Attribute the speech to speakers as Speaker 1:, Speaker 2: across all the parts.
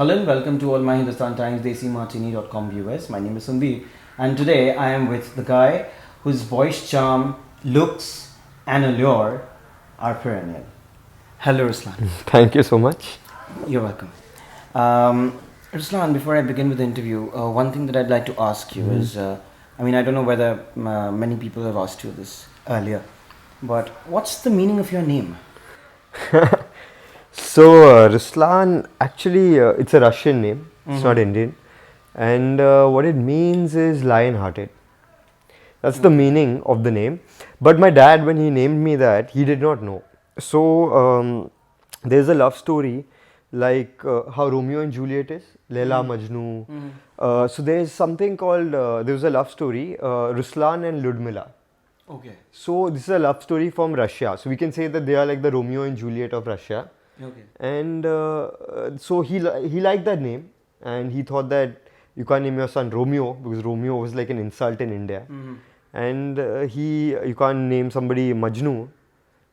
Speaker 1: Hello and welcome to all my Hindustan Times DesiMartini.com viewers. My name is Sandeep and today I am with the guy whose voice charm, looks and allure are perennial. Hello Ruslaan.
Speaker 2: Thank you so much.
Speaker 1: You're welcome. Ruslaan, before I begin with the interview, one thing that I'd like to ask you is, I don't know whether many people have asked you this earlier, but what's the meaning of your name?
Speaker 2: So, Ruslan, actually, it's a Russian name. It's not Indian. And what it means is lion-hearted. That's the meaning of the name. But my dad, when he named me that, he did not know. So, there's a love story like how Romeo and Juliet is, Leila Majnu. So, there's something called, there was a love story, Ruslan and Ludmila.
Speaker 1: Okay.
Speaker 2: So, this is a love story from Russia. So, we can say that they are like the Romeo and Juliet of Russia.
Speaker 1: Okay.
Speaker 2: And so he liked that name, and he thought that you can't name your son Romeo because Romeo was like an insult in India, and you can't name somebody Majnu,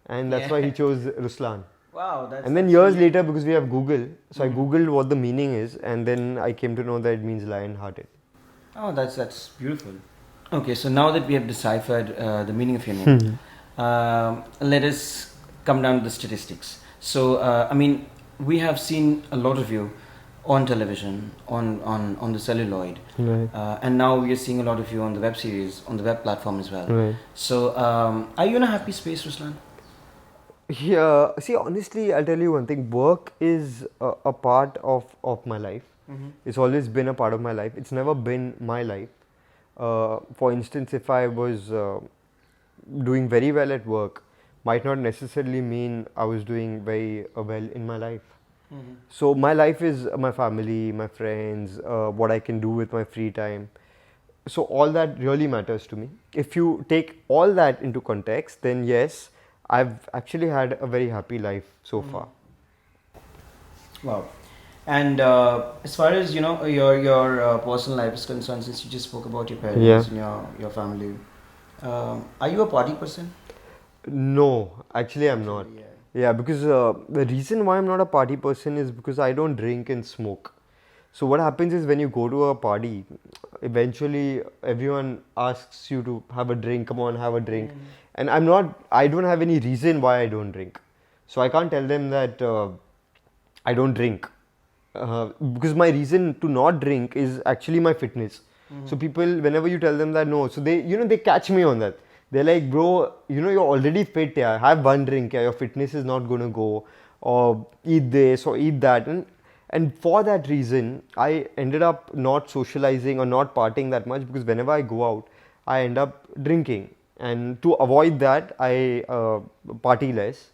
Speaker 2: and that's why he chose Ruslan.
Speaker 1: Wow,
Speaker 2: And then years later, because we have Google, so I googled what the meaning is, and then I came to know that it means lion-hearted.
Speaker 1: Oh, that's beautiful. Okay, so now that we have deciphered the meaning of your name, let us come down to the statistics. So, we have seen a lot of you on television, on the celluloid,
Speaker 2: Right.
Speaker 1: and now we are seeing a lot of you on the web series, on the web platform as well.
Speaker 2: Right.
Speaker 1: So, are you in a happy space, Ruslaan?
Speaker 2: Yeah, see, honestly, I'll tell you one thing. Work is a part of my life. It's always been a part of my life. It's never been my life. For instance, if I was doing very well at work, might not necessarily mean I was doing very well in my life. So my life is my family, my friends, what I can do with my free time. So all that really matters to me. If you take all that into context, then yes, I've actually had a very happy life so far.
Speaker 1: Wow. And as far as your personal life is concerned, since you just spoke about your parents and your family, are you a party person?
Speaker 2: No, actually I'm not.
Speaker 1: Yeah.
Speaker 2: Yeah, because the reason why I'm not a party person is because I don't drink and smoke. So what happens is when you go to a party, eventually everyone asks you to have a drink, come on, have a drink. And I don't have any reason why I don't drink. So I can't tell them that I don't drink. Because my reason to not drink is actually my fitness. So people, whenever you tell them that no, so they catch me on that. They're like, bro, you're already fit, yeah. Have one drink, yeah. Your fitness is not gonna go, or eat this or eat that, and for that reason, I ended up not socializing or not partying that much because whenever I go out, I end up drinking, and to avoid that, I party less.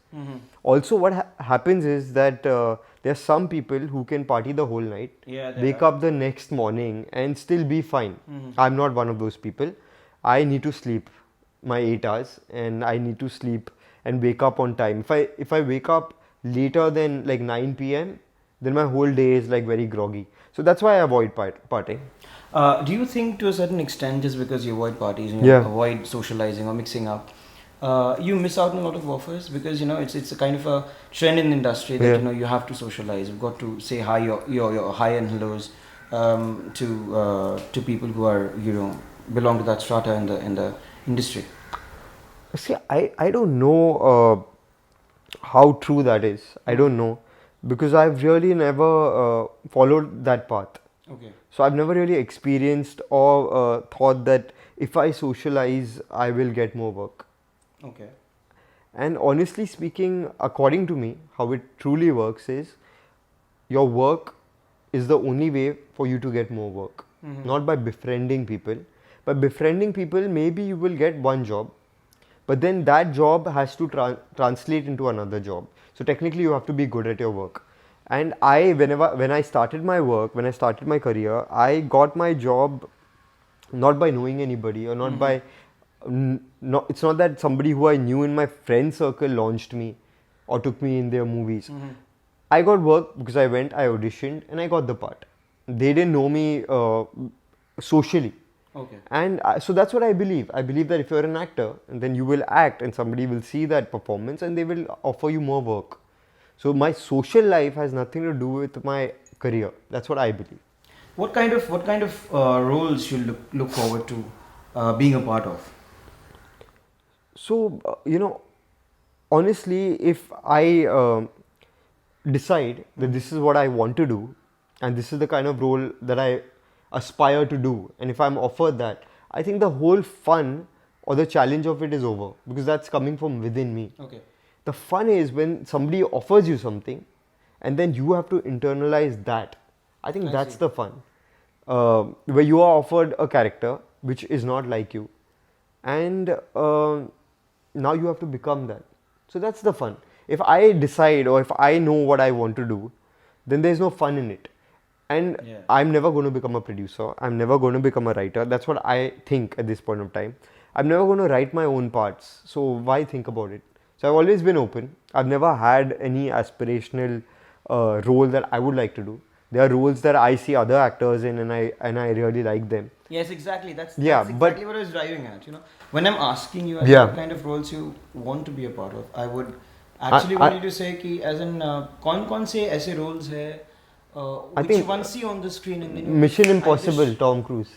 Speaker 2: Also, what happens is that there are some people who can party the whole night, wake up the next morning, and still be fine. I'm not one of those people. I need to sleep my 8 hours, and I need to sleep and wake up on time. If I wake up later than like 9 p.m., then my whole day is like very groggy. So that's why I avoid partying.
Speaker 1: Do you think to a certain extent, just because you avoid parties and you avoid socializing or mixing up, you miss out on a lot of offers? Because it's a kind of a trend in the industry that you have to socialize. You've got to say hi, your hi and hellos to people who are belong to that strata in the industry.
Speaker 2: See, I don't know how true that is. I don't know because I've really never followed that path.
Speaker 1: Okay.
Speaker 2: So I've never really experienced or thought that if I socialize, I will get more work.
Speaker 1: Okay.
Speaker 2: And honestly speaking, according to me, how it truly works is your work is the only way for you to get more work. Not by befriending people. By befriending people, maybe you will get one job, but then that job has to translate into another job. So technically, you have to be good at your work. And when I started my work, when I started my career, I got my job not by knowing anybody or not by it's not that somebody who I knew in my friend circle launched me or took me in their movies. I got work because I auditioned and I got the part. They didn't know me socially.
Speaker 1: Okay.
Speaker 2: And so that's what I believe. I believe that if you're an actor, and then you will act and somebody will see that performance and they will offer you more work. So my social life has nothing to do with my career. That's what I believe.
Speaker 1: What kind of roles you look forward to being a part of?
Speaker 2: So, honestly, if I decide that this is what I want to do and this is the kind of role that I aspire to do, and if I'm offered that, I think the whole fun or the challenge of it is over because that's coming from within me.
Speaker 1: Okay.
Speaker 2: The fun is when somebody offers you something and then you have to internalize that. I think
Speaker 1: I
Speaker 2: that's
Speaker 1: see.
Speaker 2: the fun. Where you are offered a character which is not like you, and now you have to become that. So that's the fun. If I decide or if I know what I want to do, then there's no fun in it. And
Speaker 1: Yeah.
Speaker 2: I'm never going to become a producer. I'm never going to become a writer. That's what I think at this point of time. I'm never going to write my own parts. So why think about it? So I've always been open. I've never had any aspirational role that I would like to do. There are roles that I see other actors in, and I really like them.
Speaker 1: Yes, exactly. That's
Speaker 2: Yeah,
Speaker 1: that's
Speaker 2: but
Speaker 1: exactly what I was driving at. When I'm asking you as
Speaker 2: Yeah.
Speaker 1: what kind of roles you want to be a part of, I would
Speaker 2: I,
Speaker 1: actually want
Speaker 2: I,
Speaker 1: you to say कि as in कौन-कौन से ऐसे roles है
Speaker 2: I
Speaker 1: which you
Speaker 2: think
Speaker 1: once see on the screen and then you
Speaker 2: Mission
Speaker 1: I
Speaker 2: Impossible,
Speaker 1: wish.
Speaker 2: Tom Cruise.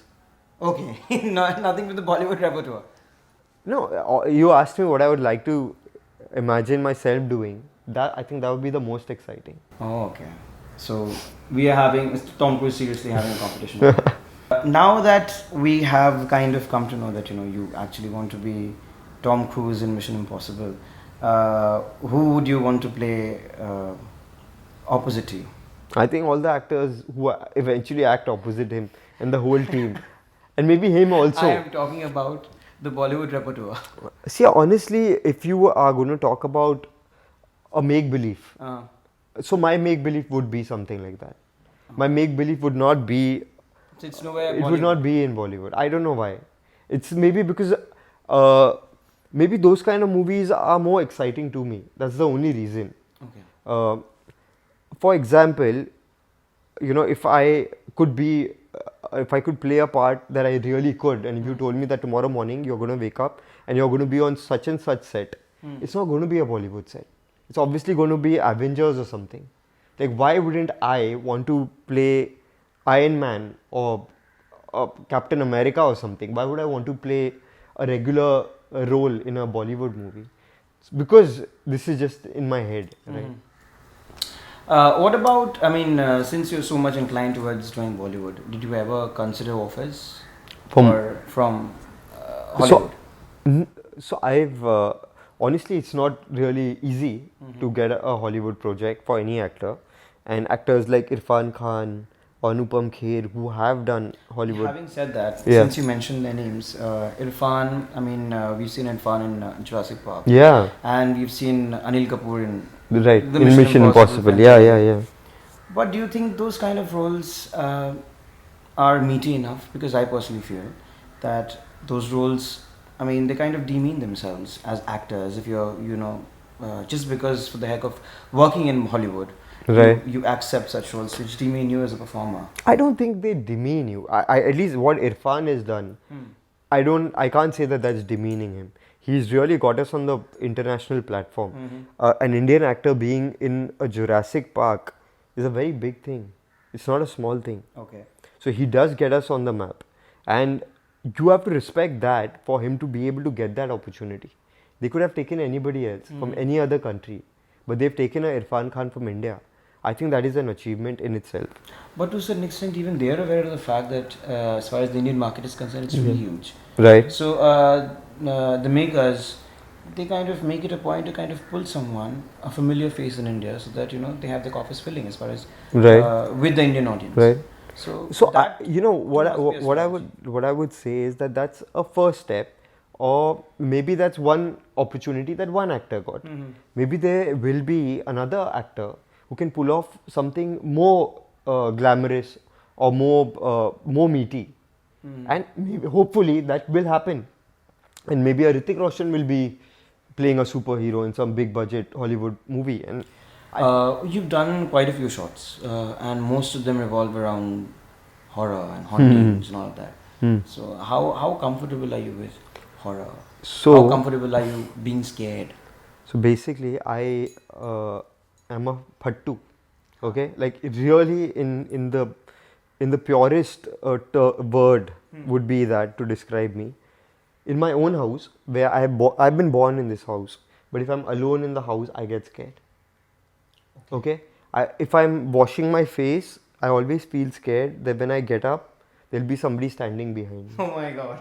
Speaker 1: Okay, nothing with the Bollywood repertoire.
Speaker 2: No, you asked me what I would like to imagine myself doing. That I think that would be the most exciting.
Speaker 1: Oh, okay. So we are having Mr. Tom Cruise seriously having a competition. Now that we have kind of come to know that you actually want to be Tom Cruise in Mission Impossible, who would you want to play opposite to you?
Speaker 2: I think all the actors who eventually act opposite him and the whole team, and maybe him
Speaker 1: I
Speaker 2: also.
Speaker 1: am talking about the Bollywood repertoire.
Speaker 2: See, honestly, if you are going to talk about a make believe,
Speaker 1: Uh,
Speaker 2: so my make believe would be something like that. My make believe would not be.
Speaker 1: so it's nowhere
Speaker 2: It would
Speaker 1: Bollywood.
Speaker 2: not be in Bollywood. I don't know why. It's maybe because uh, maybe those kind of movies are more exciting to me. That's the only reason.
Speaker 1: Okay.
Speaker 2: Uh, for example, if I could be, if I could play a part that I really could, and if you told me that tomorrow morning you're going to wake up and you're going to be on such and such set, it's not going to be a Bollywood set. It's obviously going to be Avengers or something. Like, why wouldn't I want to play Iron Man or Captain America or something? Why would I want to play a regular role in a Bollywood movie? It's because this is just in my head, right?
Speaker 1: What about, since you're so much inclined towards doing Bollywood, did you ever consider offers from Hollywood?
Speaker 2: So I've honestly, it's not really easy to get a Hollywood project for any actor, and actors like Irfan Khan or Anupam Kher who have done Hollywood.
Speaker 1: Having said that,
Speaker 2: Yeah.
Speaker 1: since you mentioned their names, Irfan, we've seen Irfan in Jurassic Park.
Speaker 2: Yeah,
Speaker 1: And we've seen Anil Kapoor in
Speaker 2: right.
Speaker 1: the
Speaker 2: In Mission Impossible. Yeah, yeah, yeah.
Speaker 1: But do you think those kind of roles are meaty enough? Because I personally feel that those roles, they kind of demean themselves as actors. If you're, just because for the heck of working in Hollywood,
Speaker 2: Right.
Speaker 1: you accept such roles which demean you as a performer.
Speaker 2: I don't think they demean you. I at least what Irfan has done, I can't say that that's demeaning him. He's really got us on the international platform. An Indian actor being in a Jurassic Park is a very big thing. It's not a small thing.
Speaker 1: Okay.
Speaker 2: So he does get us on the map, and you have to respect that for him to be able to get that opportunity. They could have taken anybody else from any other country, but they've taken a Irfan Khan from India. I think that is an achievement in itself.
Speaker 1: But to a certain extent, even they are aware of the fact that as far as the Indian market is concerned, it's really huge.
Speaker 2: Right.
Speaker 1: So the makers, they kind of make it a point to kind of pull someone, a familiar face in India, so that they have the coffers filling as far as
Speaker 2: Right.
Speaker 1: with the Indian audience.
Speaker 2: Right.
Speaker 1: So
Speaker 2: what
Speaker 1: must be a
Speaker 2: what I
Speaker 1: strategy.
Speaker 2: what I would say is that that's a first step, or maybe that's one opportunity that one actor got. Maybe there will be another actor who can pull off something more glamorous or more meaty, and maybe, hopefully that will happen, and maybe a Hrithik Roshan will be playing a superhero in some big budget Hollywood movie, and
Speaker 1: You've done quite a few shots, and most of them revolve around horror and hauntings and all of that. So how comfortable are you with horror?
Speaker 2: So-
Speaker 1: how comfortable are you being scared?
Speaker 2: so basically I am a phattu. Okay, like it really in the purest word would be that to describe me. In my own house, where I've been born in this house, but if I'm alone in the house, I get scared. Okay, if I'm washing my face, I always feel scared that when I get up, there'll be somebody standing behind me.
Speaker 1: Oh my god.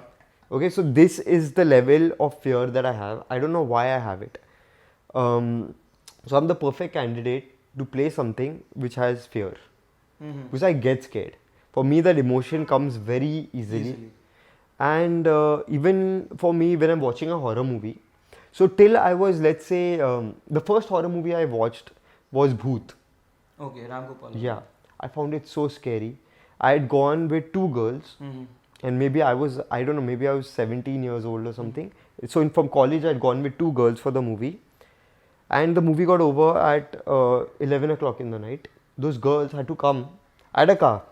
Speaker 2: Okay, so this is the level of fear that I have. I don't know why I have it. So I'm the perfect candidate to play something which has fear, because I get scared. For me, that emotion comes very easily. And even for me, when I'm watching a horror movie, so till I was, let's say, the first horror movie I watched was Bhoot.
Speaker 1: Okay, Ram Gopal.
Speaker 2: Yeah, I found it so scary. I had gone with two girls, and maybe I don't know, maybe I was 17 years old or something. So from college, I had gone with two girls for the movie, and the movie got over at 11 o'clock in the night. Those girls had to come. I had a car.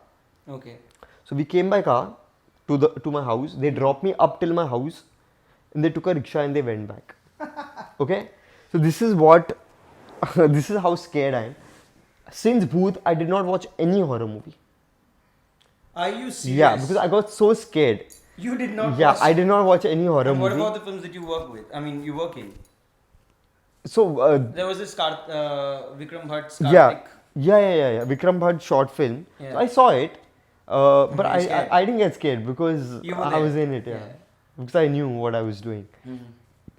Speaker 1: Okay.
Speaker 2: So we came by car to my house. They dropped me up till my house, and they took a rickshaw and they went back. Okay, so this is what this is how scared I am. Since Booth, I did not watch any horror movie.
Speaker 1: Are you serious?
Speaker 2: Yeah, because I got so scared.
Speaker 1: You did not
Speaker 2: Yeah,
Speaker 1: watch.
Speaker 2: I did not watch any horror
Speaker 1: And what
Speaker 2: movie.
Speaker 1: about the films that you work with? I mean, you work in.
Speaker 2: So
Speaker 1: There was this Vikram Bhatt's
Speaker 2: yeah,
Speaker 1: Karthik.
Speaker 2: yeah. Vikram Bhatt short film.
Speaker 1: Yeah.
Speaker 2: So I saw it, but
Speaker 1: Were you scared?
Speaker 2: I didn't get scared because
Speaker 1: You were
Speaker 2: I was
Speaker 1: there.
Speaker 2: in it. Yeah,
Speaker 1: Yeah.
Speaker 2: because I knew what I was doing.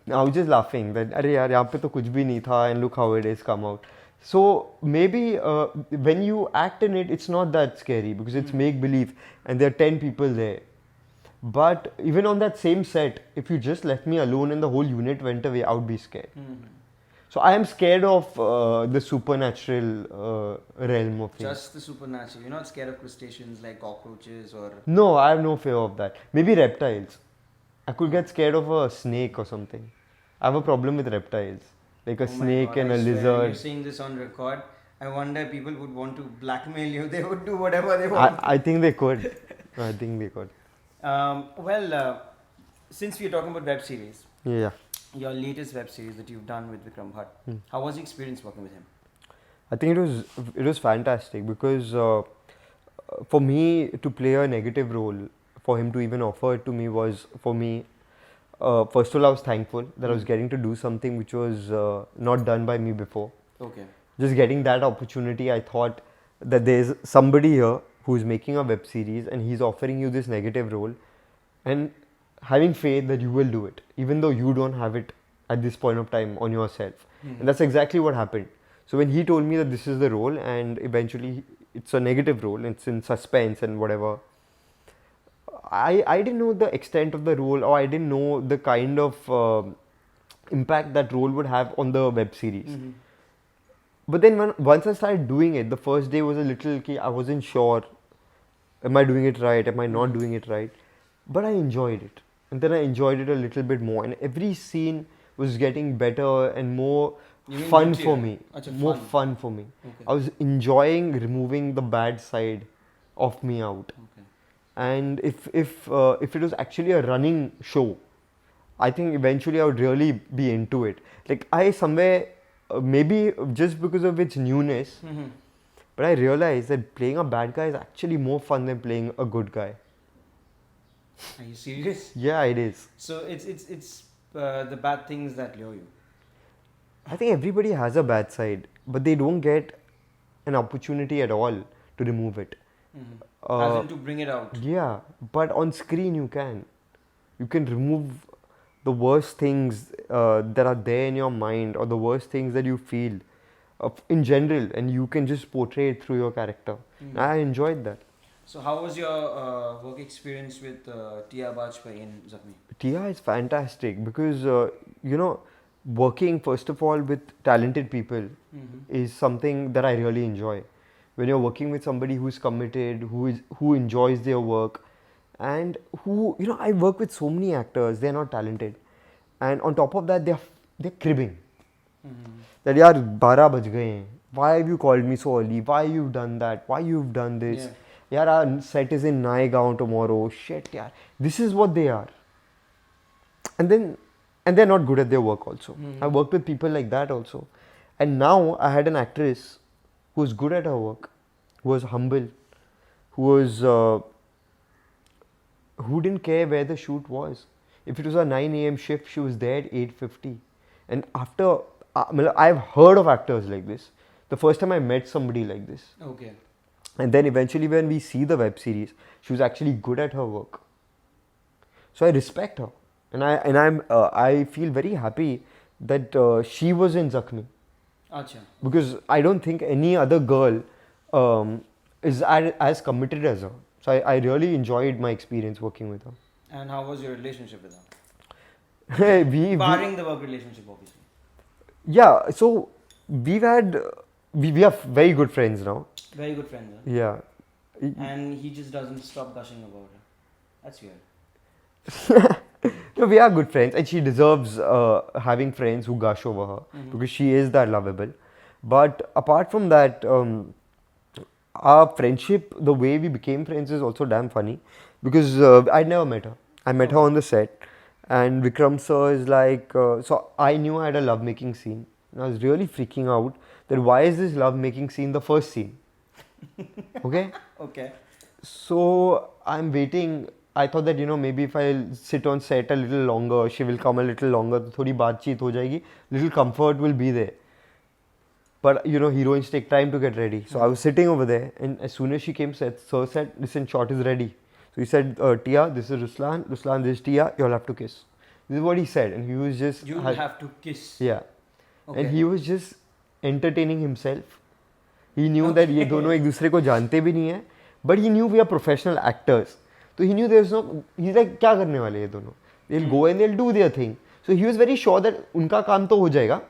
Speaker 2: I was just laughing that अरे यार यहाँ पे तो कुछ भी नहीं था and look how it has come out. So maybe when you act in it, it's not that scary because it's make believe and there are 10 people there. But even on that same set, if you just left me alone and the whole unit went away, I would be scared. So I am scared of the supernatural realm of things.
Speaker 1: Just the supernatural. You're not scared of crustaceans like cockroaches or.
Speaker 2: No, I have no fear of that. Maybe reptiles. I could get scared of a snake or something. I have a problem with reptiles. Like a
Speaker 1: Oh my
Speaker 2: snake
Speaker 1: God,
Speaker 2: and
Speaker 1: I
Speaker 2: a
Speaker 1: swear,
Speaker 2: lizard.
Speaker 1: You're saying this on record. I wonder people would want to blackmail you. They would do whatever they want.
Speaker 2: I think they could. I think they could.
Speaker 1: Since we're talking about web series,
Speaker 2: Yeah.
Speaker 1: your latest web series that you've done with Vikram Bhatt, how was the experience working with him?
Speaker 2: I think it was fantastic because for me to play a negative role, for him to even offer it to me was for me. First of all, I was thankful that I was getting to do something which was not done by me before.
Speaker 1: Okay.
Speaker 2: Just getting that opportunity, I thought that there's somebody here who's making a web series and he's offering you this negative role, and having faith that you will do it, even though you don't have it at this point of time on yourself. And that's exactly what happened. So when he told me that this is the role and eventually it's a negative role, it's in suspense and whatever, I didn't know the extent of the role, or I didn't know the kind of impact that role would have on the web series. But then once I started doing it, the first day was a little key. I wasn't sure, am I doing it right? Am I not doing it right? But I enjoyed it. And then I enjoyed it a little bit more. And every scene was getting better and more
Speaker 1: You mean
Speaker 2: fun
Speaker 1: grittier?
Speaker 2: for me.
Speaker 1: Acha,
Speaker 2: More
Speaker 1: fun.
Speaker 2: fun for me.
Speaker 1: Okay.
Speaker 2: I was enjoying removing the bad side of me out.
Speaker 1: Okay.
Speaker 2: And if it was actually a running show, I think eventually I would really be into it. Like I somewhere, maybe just because of its newness, but I realized that playing a bad guy is actually more fun than playing a good guy.
Speaker 1: Are you serious?
Speaker 2: Yeah, it is.
Speaker 1: So it's the bad things that lure you.
Speaker 2: I think everybody has a bad side, but they don't get an opportunity at all to remove it.
Speaker 1: As in to bring it out.
Speaker 2: Yeah, but on screen you can. You can remove the worst things that are there in your mind or the worst things that you feel in general, and you can just portray it through your character. I enjoyed that.
Speaker 1: So how was your work experience with Tia Bajpai in Zakhmi?
Speaker 2: Tia is fantastic because, working first of all with talented people is something that I really enjoy. When you're working with somebody who's committed, who enjoys their work, and who, I work with so many actors, they're not talented. And on top of that, they're cribbing. That, yaar, 12 baj gaye hain. Why have you called me so early? Why you've done that? Why you've done this? Yaar, our set is in Naigaon tomorrow. Shit, yaar. This is what they are. And they're not good at their work also. I worked with people like that also. And now I had an actress who was good at her work, who was humble, who was who didn't care where the shoot was. If it was a 9 a.m. shift, she was there at 8:50. And after, I've heard of actors like this. The first time I met somebody like this.
Speaker 1: Okay.
Speaker 2: And then eventually when we see the web series, she was actually good at her work. So I respect her. And I feel very happy that she was in Zakhmi.
Speaker 1: Acha.
Speaker 2: Because I don't think any other girl is as committed as her. So I really enjoyed my experience working with her.
Speaker 1: And how was your relationship with her? Barring the work relationship, obviously.
Speaker 2: Yeah, so we are very good friends now.
Speaker 1: Very good friend, huh?
Speaker 2: Yeah.
Speaker 1: And he just doesn't stop gushing about her. That's weird.
Speaker 2: No, we are good friends, and she deserves having friends who gush over her because she is that lovable. But apart from that, our friendship, the way we became friends, is also damn funny because I'd never met her. I met her on the set, and Vikram sir is like, so I knew I had a lovemaking scene, and I was really freaking out that why is this lovemaking scene the first scene? Okay.
Speaker 1: Okay.
Speaker 2: So I'm waiting. I thought that maybe if I sit on set a little longer, she will come a little longer. तो थोड़ी बातचीत हो जाएगी. Little comfort will be there. But heroines take time to get ready. So I was sitting over there, and as soon as she came, sir said, "Listen, shot is ready." So he said, "Tia, this is Ruslaan. Ruslaan, this is Tia. You'll have to kiss." This is what he said, and he was just.
Speaker 1: You will have to kiss.
Speaker 2: Yeah.
Speaker 1: Okay.
Speaker 2: And he was just entertaining himself. He knew that ये दोनों एक दूसरे को जानते भी नहीं है, but he knew we are professional actors. So he knew there's no. He's like क्या करने वाले ये दोनों? They'll go and they'll do their thing. So he was very sure that उनका काम तो हो जाएगा.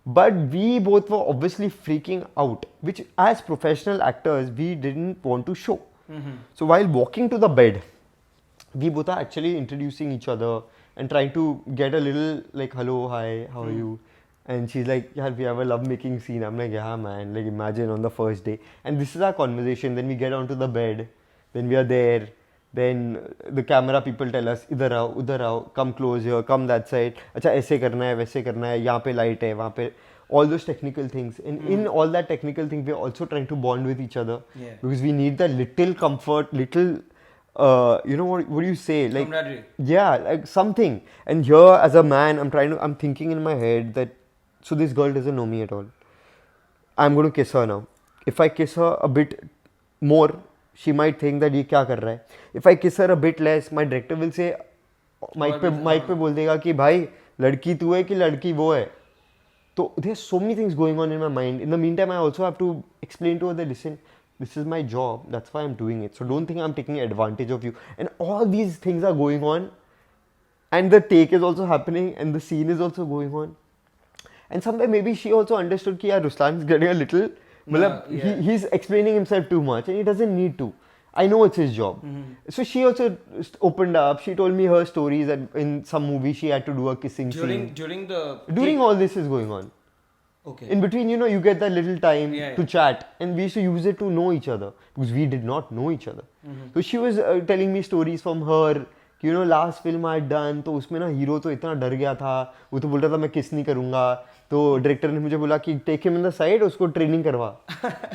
Speaker 2: But we both were obviously freaking out, which as professional actors we didn't want to show. So while walking to the bed, we both are actually introducing each other and trying to get a little like, hello, hi, how are you? And she's like, yeah, we have a lovemaking scene. I'm like, yeah, man, like imagine on the first day. And this is our conversation. Then we get onto the bed. Then we are there. Then the camera people tell us, इधर आओ, come close here, come that side. अच्छा ऐसे करना है, वैसे करना है, यहाँ पे light है, वहाँ पे. All those technical things. And in all that technical thing, we're also trying to bond with each other.
Speaker 1: Yeah.
Speaker 2: Because we need that little comfort, little, what do you say? Like,
Speaker 1: camaraderie.
Speaker 2: Yeah, like something. And here, as a man, I'm thinking in my head that, so this girl doesn't know me at all. I'm going to kiss her now. If I kiss her a bit more, she might think that ये क्या कर रहा है. If I kiss her a bit less, my director will say, mic पे बोल देगा कि भाई लड़की तू है कि लड़की वो है. So there's so many things going on in my mind. In the meantime, I also have to explain to her that, listen, this is my job. That's why I'm doing it. So don't think I'm taking advantage of you. And all these things are going on. And the take is also happening. And the scene is also going on. And somewhere maybe she also understood that Ruslaan is getting a little... He's explaining himself too much. And he doesn't need to. I know it's his job. So she also opened up. She told me her stories that in some movie she had to do a kissing scene. During all this is going on.
Speaker 1: Okay.
Speaker 2: In between, you get that little time to chat. And we used to use it to know each other. Because we did not know each other. So she was telling me stories from her. Last film I had done, तो उसमें ना hero तो इतना डर गया था, वो तो बोल रहा था मैं किस नहीं करूँगा, तो डायरेक्टर ने मुझे बोला कि take him in the side, उसको ट्रेनिंग करवा.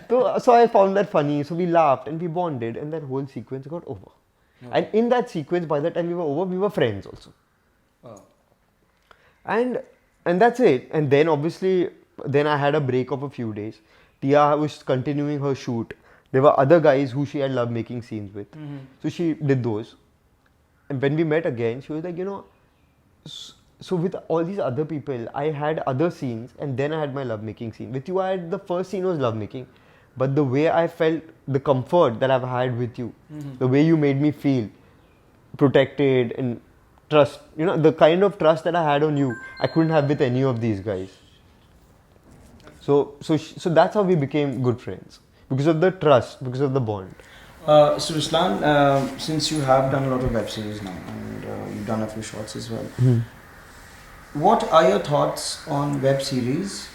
Speaker 2: तो so I found that funny, so we laughed and we bonded, and that whole sequence got over. And in that sequence, by the time we were over, we were friends also.
Speaker 1: Oh.
Speaker 2: And that's it. And then obviously, then I had a break of a few days. Tia was continuing her shoot. There were other guys who she had lovemaking scenes with, so she did those. And when we met again, she was like, so with all these other people, I had other scenes and then I had my lovemaking scene. With you, the first scene was lovemaking. But the way I felt, the comfort that I've had with you, the way you made me feel protected and trust, the kind of trust that I had on you, I couldn't have with any of these guys. So that's how we became good friends. Because of the trust, because of the bond.
Speaker 1: So Ruslaan, since you have done a lot of web series now and you've done a few shorts as well, what are your thoughts on web series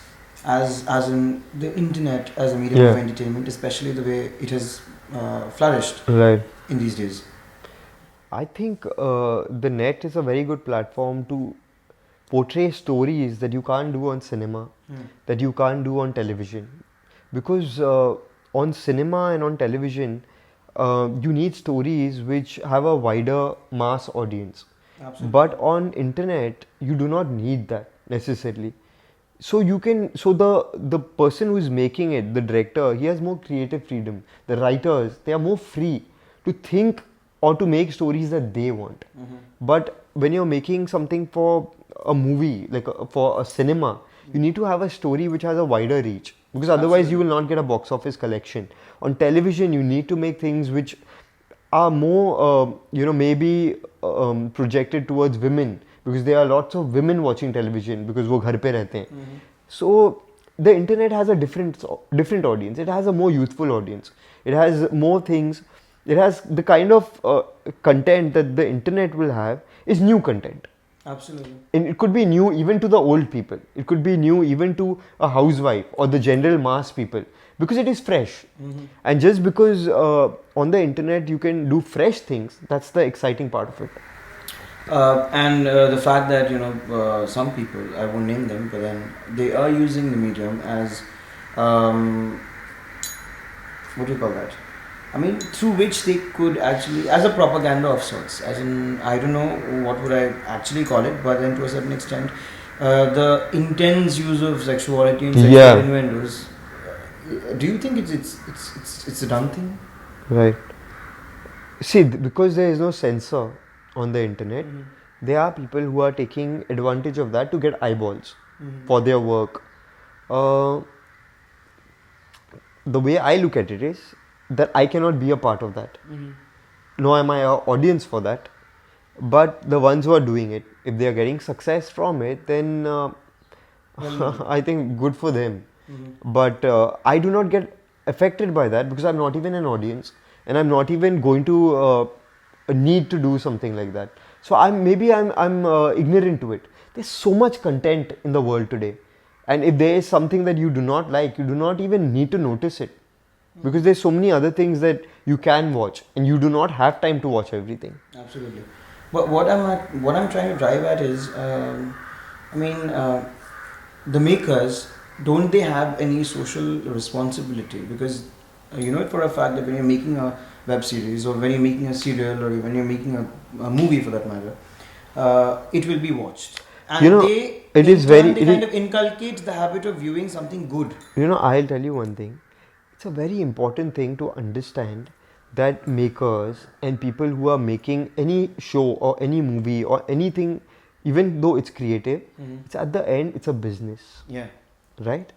Speaker 1: as in the internet as a medium of entertainment, especially the way it has flourished in these days?
Speaker 2: I think the net is a very good platform to portray stories that you can't do on cinema, that you can't do on television. because on cinema and on television, you need stories which have a wider mass audience.
Speaker 1: Absolutely.
Speaker 2: But on internet, you do not need that necessarily. So you can, so the person who is making it, the director, he has more creative freedom. The writers, they are more free to think or to make stories that they want. But when you're making something for a movie, like for a cinema, you need to have a story which has a wider reach, because otherwise you will not get a box office collection. On television, you need to make things which are more, maybe projected towards women, because there are lots of women watching television because वो घर पे रहते हैं. So the internet has a different audience. It has a more youthful audience. It has more things. It has the kind of content that the internet will have is new content.
Speaker 1: Absolutely.
Speaker 2: And it could be new even to the old people. It could be new even to a housewife or the general mass people, because it is fresh. And just because on the internet you can do fresh things, that's the exciting part of it.
Speaker 1: And the fact that some people, I won't name them, but then they are using the medium as what do you call that? I mean, through which they could actually, as a propaganda of sorts, as in, I don't know what would I actually call it, but then to a certain extent, the intense use of sexuality and sexual innuendos. Do you think it's a dumb thing?
Speaker 2: Right. See, because there is no censor on the internet, there are people who are taking advantage of that to get eyeballs for their work. The way I look at it is that I cannot be a part of that. Nor am I an audience for that. But the ones who are doing it, if they are getting success from it, then I think good for them. But I do not get affected by that because I'm not even an audience, and I'm not even going to need to do something like that. So I'm ignorant to it. There's so much content in the world today, and if there is something that you do not like, you do not even need to notice it, because there's so many other things that you can watch, and you do not have time to watch everything.
Speaker 1: Absolutely. But what I'm trying to drive at is, the makers, don't they have any social responsibility? Because you know it for a fact that when you're making a web series, or when you're making a serial, or when you're making a movie for that matter, it will be watched, and they kind of inculcate the habit of viewing something good.
Speaker 2: I'll tell you one thing. It's a very important thing to understand that makers and people who are making any show or any movie or anything, even though it's creative, it's at the end, it's a business.
Speaker 1: Yeah.
Speaker 2: Right?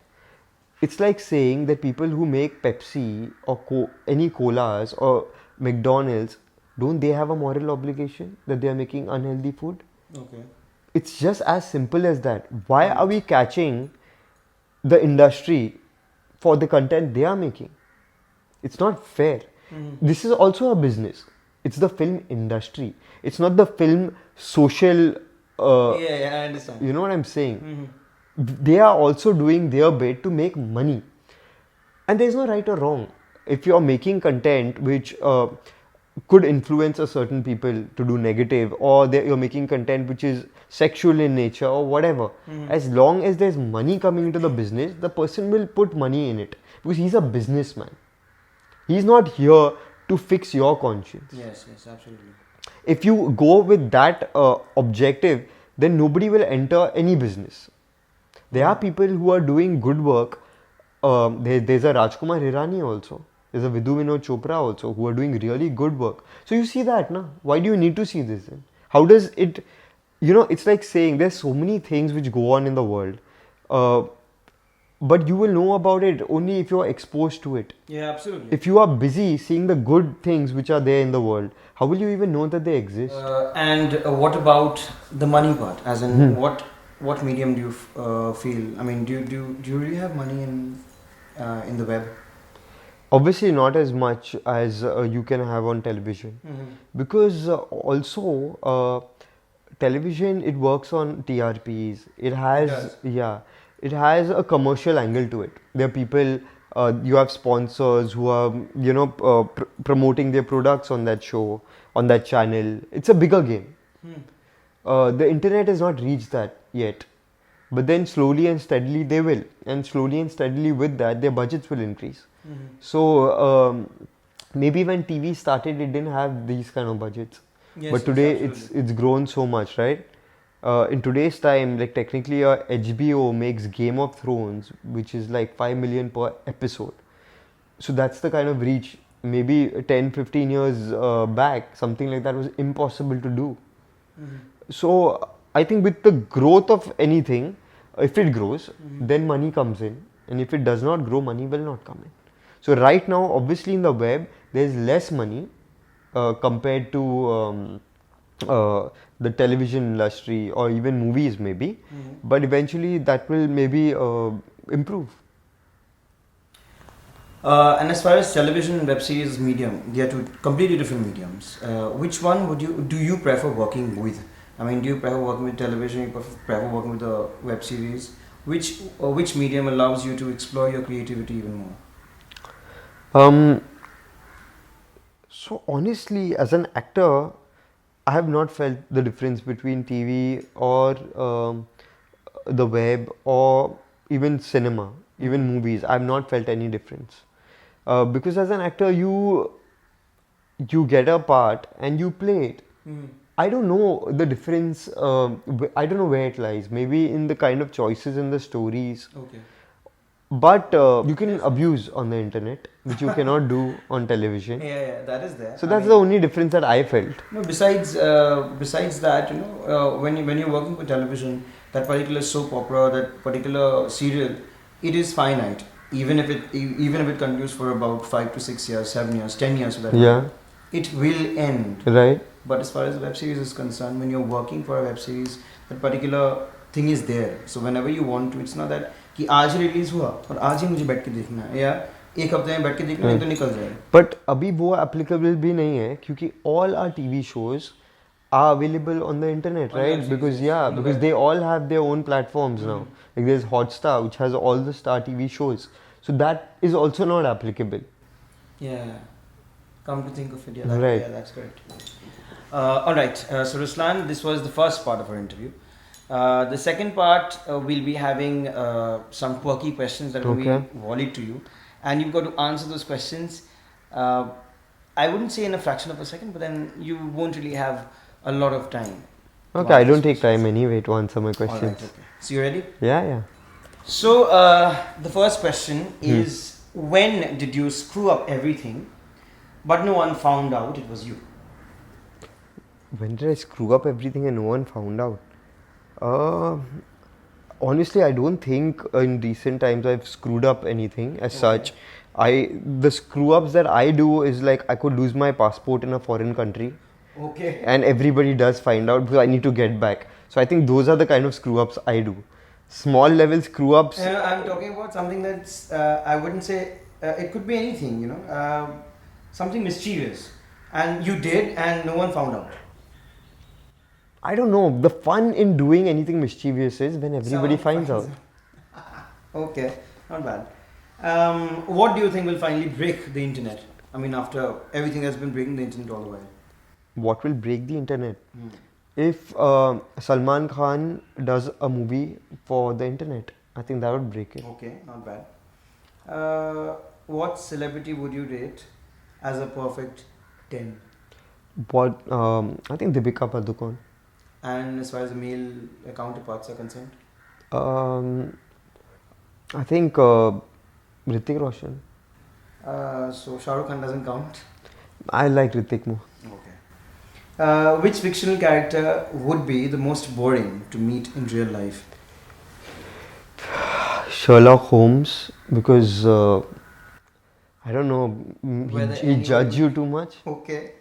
Speaker 2: It's like saying that people who make Pepsi or any colas or McDonald's, don't they have a moral obligation that they are making unhealthy food?
Speaker 1: Okay.
Speaker 2: It's just as simple as that. Why are we catching the industry for the content they are making? It's not fair. This is also a business. It's the film industry. It's not the film social.
Speaker 1: I understand.
Speaker 2: You know what I'm saying? They are also doing their bit to make money. And there's no right or wrong. If you're making content which could influence a certain people to do negative, or you're making content which is sexual in nature or whatever, as long as there's money coming into the business, the person will put money in it, because he's a businessman. He's not here to fix your conscience.
Speaker 1: Yes, absolutely.
Speaker 2: If you go with that objective, then nobody will enter any business. There are people who are doing good work. There's a Rajkumar Hirani also. There's a Vidhu Vinod Chopra also, who are doing really good work. So you see that, na? Why do you need to see this then? How does it, it's like saying there's so many things which go on in the world. But you will know about it only if you are exposed to it.
Speaker 1: Yeah, absolutely.
Speaker 2: If you are busy seeing the good things which are there in the world, how will you even know that they exist?
Speaker 1: And what about the money part? As in, what medium do you feel? I mean, do you really have money in the web?
Speaker 2: Obviously, not as much as you can have on television, because also television, it works on TRPs. It has it has a commercial angle to it. There are people, you have sponsors who are promoting their products on that show, on that channel. It's a bigger game. The internet has not reached that yet. But then slowly and steadily they will, and slowly and steadily with that their budgets will increase. So maybe when TV started, it didn't have these kind of budgets.
Speaker 1: Yes,
Speaker 2: But
Speaker 1: yes,
Speaker 2: today
Speaker 1: absolutely.
Speaker 2: it's grown so much, right? In today's time, like technically, HBO makes Game of Thrones, which is like 5 million per episode. So that's the kind of reach. Maybe 10, 15 years back, something like that was impossible to do. So I think with the growth of anything, if it grows, then money comes in, and if it does not grow, money will not come in. So right now, obviously in the web, there is less money compared to the television industry or even movies maybe, but eventually that will maybe improve.
Speaker 1: And as far as television and web series medium, they are two completely different mediums. Which one do you prefer working with? I mean, do you prefer working with television? You prefer working with the web series? Which medium allows you to explore your creativity even more?
Speaker 2: So honestly, as an actor, I have not felt the difference between TV or the web or even cinema, even movies. I have not felt any difference because as an actor, you get a part and you play it. I don't know the difference. I don't know where it lies. Maybe in the kind of choices in the stories.
Speaker 1: Okay.
Speaker 2: But you can abuse on the internet, which you cannot do on television.
Speaker 1: Yeah, that is there.
Speaker 2: So that's the only difference that I felt.
Speaker 1: No, besides that, when you're working for television, that particular soap opera, that particular serial, it is finite. Even if it continues for about 5 to 6 years, 7 years, 10 years, for that
Speaker 2: Yeah.
Speaker 1: matter, it will end.
Speaker 2: Right.
Speaker 1: But as far as the web series is concerned, when you're working for a web series, that particular thing is there. So whenever you want to, it's not that कि आज release हुआ और आज ही मुझे बैठ के देखना है या एक हफ्ते में बैठ के देखना है तो निकल जाएगा.
Speaker 2: But अभी वो applicable भी नहीं है क्योंकि all our TV shows are available on the internet,
Speaker 1: On
Speaker 2: right?
Speaker 1: web series,
Speaker 2: Because
Speaker 1: yes. On the
Speaker 2: because
Speaker 1: web.
Speaker 2: they all have their own platforms now. Like there's Hotstar, which has all the Star TV shows. So that is also not applicable.
Speaker 1: Yeah. Come to think of it,
Speaker 2: Right.
Speaker 1: yeah, that's correct. All right. So Ruslaan, this was the first part of our interview. The second part, we'll be having some quirky questions that will
Speaker 2: Okay.
Speaker 1: be volleyed to you, and you've got to answer those questions. I wouldn't say in a fraction of a second, but then you won't really have a lot of time. to
Speaker 2: Okay, I
Speaker 1: answer
Speaker 2: don't
Speaker 1: those
Speaker 2: take time anyway to answer my
Speaker 1: questions. All
Speaker 2: questions.
Speaker 1: right. Okay. So you ready?
Speaker 2: Yeah.
Speaker 1: So the first question is: when did you screw up everything, but no one found out it was you?
Speaker 2: When did I screw up everything and no one found out? Honestly, I don't think in recent times I've screwed up anything as such. The screw ups that I do is like I could lose my passport in a foreign country,
Speaker 1: Okay.
Speaker 2: and everybody does find out because I need to get back. So I think those are the kind of screw ups I do. Small level screw ups.
Speaker 1: I'm talking about something that's I wouldn't say it could be anything, something mischievous, and you did, and no one found out.
Speaker 2: I don't know. The fun in doing anything mischievous is when everybody
Speaker 1: Someone
Speaker 2: finds out.
Speaker 1: Okay, not bad. What do you think will finally break the internet? I mean, after everything has been breaking the internet all the while.
Speaker 2: What will break the internet? If Salman Khan does a movie for the internet, I think that would break it.
Speaker 1: Okay, not bad. What celebrity would you rate as a perfect 10?
Speaker 2: What I think Deepika Padukone.
Speaker 1: And as far as the male counterparts are concerned?
Speaker 2: I think Hrithik Roshan.
Speaker 1: So Shah Rukh Khan doesn't count.
Speaker 2: I like Hrithik more.
Speaker 1: Okay. Which fictional character would be the most boring to meet in real life?
Speaker 2: Sherlock Holmes, because I don't know,
Speaker 1: Whether
Speaker 2: he judge you too much.
Speaker 1: Okay.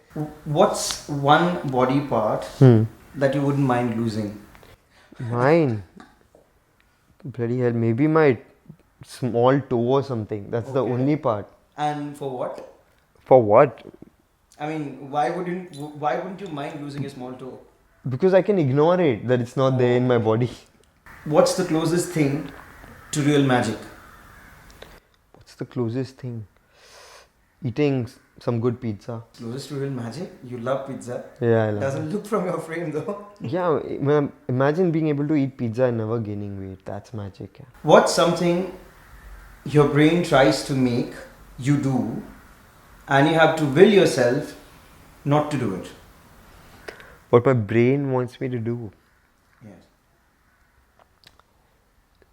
Speaker 1: What's one body part that you wouldn't mind losing?
Speaker 2: Mine, bloody hell, maybe my small toe or something. That's the
Speaker 1: Okay.
Speaker 2: only part.
Speaker 1: And for what?
Speaker 2: For what?
Speaker 1: I mean, why wouldn't you mind losing a small toe?
Speaker 2: Because I can ignore it, that it's not there in my body.
Speaker 1: What's the closest thing to real magic?
Speaker 2: What's the closest thing? Eating some good pizza.
Speaker 1: Closest to real magic. You love pizza.
Speaker 2: Yeah, I love it.
Speaker 1: Doesn't look from your frame though.
Speaker 2: Yeah, imagine being able to eat pizza and never gaining weight. That's magic. Yeah.
Speaker 1: What's something your brain tries to make you do, and you have to will yourself not to do it?
Speaker 2: What my brain wants me to do.
Speaker 1: Yes.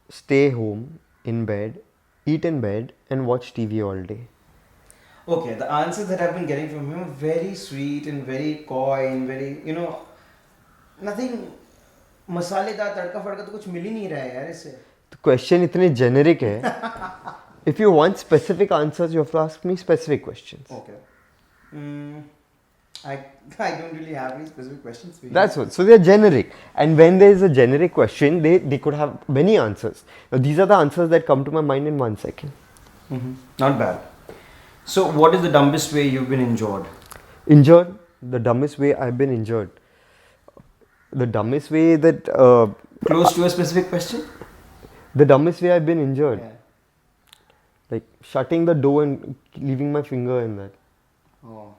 Speaker 2: Stay home, in bed, eat in bed, and watch TV all day.
Speaker 1: Okay, the answers that I've been getting from him are very sweet and very coy and very, nothing मसालेदार तड़का फड़का तो कुछ मिल ही नहीं रहा है यार इससे.
Speaker 2: The question इतने generic है. If you want specific answers, you have to ask me specific questions.
Speaker 1: Okay. I don't really have any specific questions for you.
Speaker 2: That's what. So they are generic. And when there is a generic question, they could have many answers. Now these are the answers that come to my mind in 1 second.
Speaker 1: Not bad. So what is the dumbest way you've been injured?
Speaker 2: Injured? The dumbest way I've been injured. The dumbest way that...
Speaker 1: Close to a specific question?
Speaker 2: The dumbest way I've been injured.
Speaker 1: Yeah.
Speaker 2: Like shutting the door and leaving my finger in that.
Speaker 1: Oh.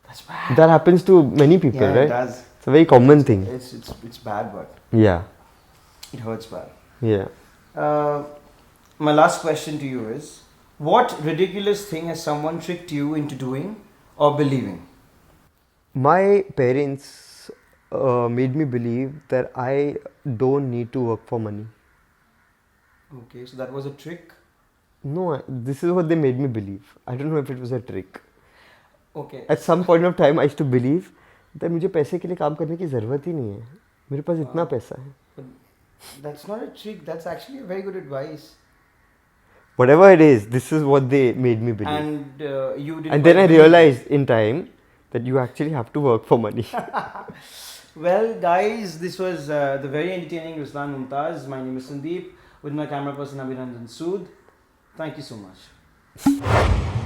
Speaker 1: That's bad.
Speaker 2: That happens to many people,
Speaker 1: Yeah,
Speaker 2: right?
Speaker 1: it does.
Speaker 2: It's a very common thing.
Speaker 1: It's bad, but
Speaker 2: Yeah.
Speaker 1: it hurts bad.
Speaker 2: Yeah.
Speaker 1: My last question to you is, what ridiculous thing has someone tricked you into doing or believing?
Speaker 2: My parents made me believe that I don't need to work for money.
Speaker 1: Okay, so that was a trick.
Speaker 2: No, this is what they made me believe. I don't know if it was a trick.
Speaker 1: Okay.
Speaker 2: At some point of time, I used to believe that मुझे पैसे के लिए काम करने की ज़रूरत ही नहीं है. मेरे पास इतना पैसा है.
Speaker 1: But that's not a trick. That's actually a very good advice.
Speaker 2: Whatever it is, this is what they made me believe.
Speaker 1: And you did.
Speaker 2: And then I realized in time that you actually have to work for money.
Speaker 1: Well, guys, this was the very entertaining Ruslaan Mumtaaz. My name is Sandeep, with my camera person Abhinandan Sood. Thank you so much.